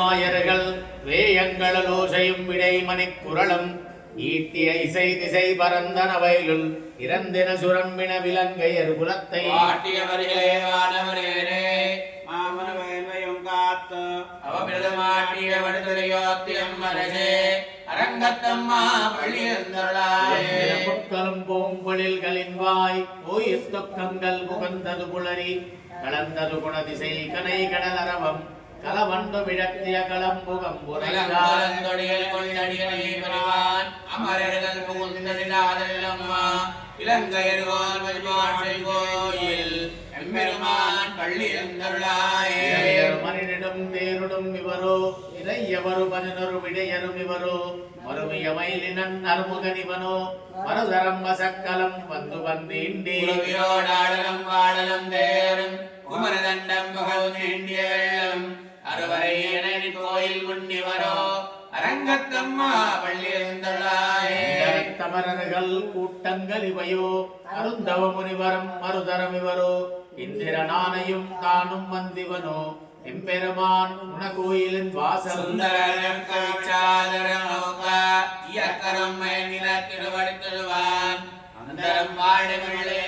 மாயர்கள் வேயங்களலோசையும் விடைமணிக் குரலும் ஈட்டிய இசை திசை பரந்தன வயலுள் இறந்தின சுரம்பின விலங்கையர் குலத்தை ஆட்டியவர்களே வானவரேரே மாமன வயல்வையும் காத்து அவமிருதமாட்டிய வடுதலையோத்தியம் மரசே அரங்கத்தம்மா பள்ளியந்தளாயே பொற்களும் பூம்பொழில்களின் வாய் ஓயிர் தொக்கங்கள் புகந்தது புலரி கலந்தது குணதிசை கனை கடல் அரவம் கலவண்டு விடத்திய களம்புகம் புரங்காலந்தொடியல் கொண்டடியனை பரிவான் அமரர்கள் புகுந்ததிலாதல்லம்மா இலங்கையர் கோயில் எம்பெருமான் பள்ளி எழுந்தருளாயே மனிதனும் தேருடும் இவரோ இறையவரு பதினொரு விடையரும் இவரோ மறுமிய மயிலினன் அருமுகனிவனோ மறுதரம் வசக்கலம் வந்து வந்தீண்டோடாடலம் வாடலம் தேரும் குமரதண்டம் புகழ்ந்திய வெள்ளம் அறுவரை கோயில் முன்னிவரோ அரங்கத்தம்மா பள்ளி எழுந்தருளாயே தமரர்கள் கூட்டங்கள் இவையோ அருந்தவ முனிவரம் மறுதரம் இவரோ இந்திரனானையும் தானும் வந்திவனோ எம்பெருமான் குணகோயிலின் வாசல் இயக்கரம் மயங்கின திருவடித்தருவான் அந்தரம் வாழவில்லை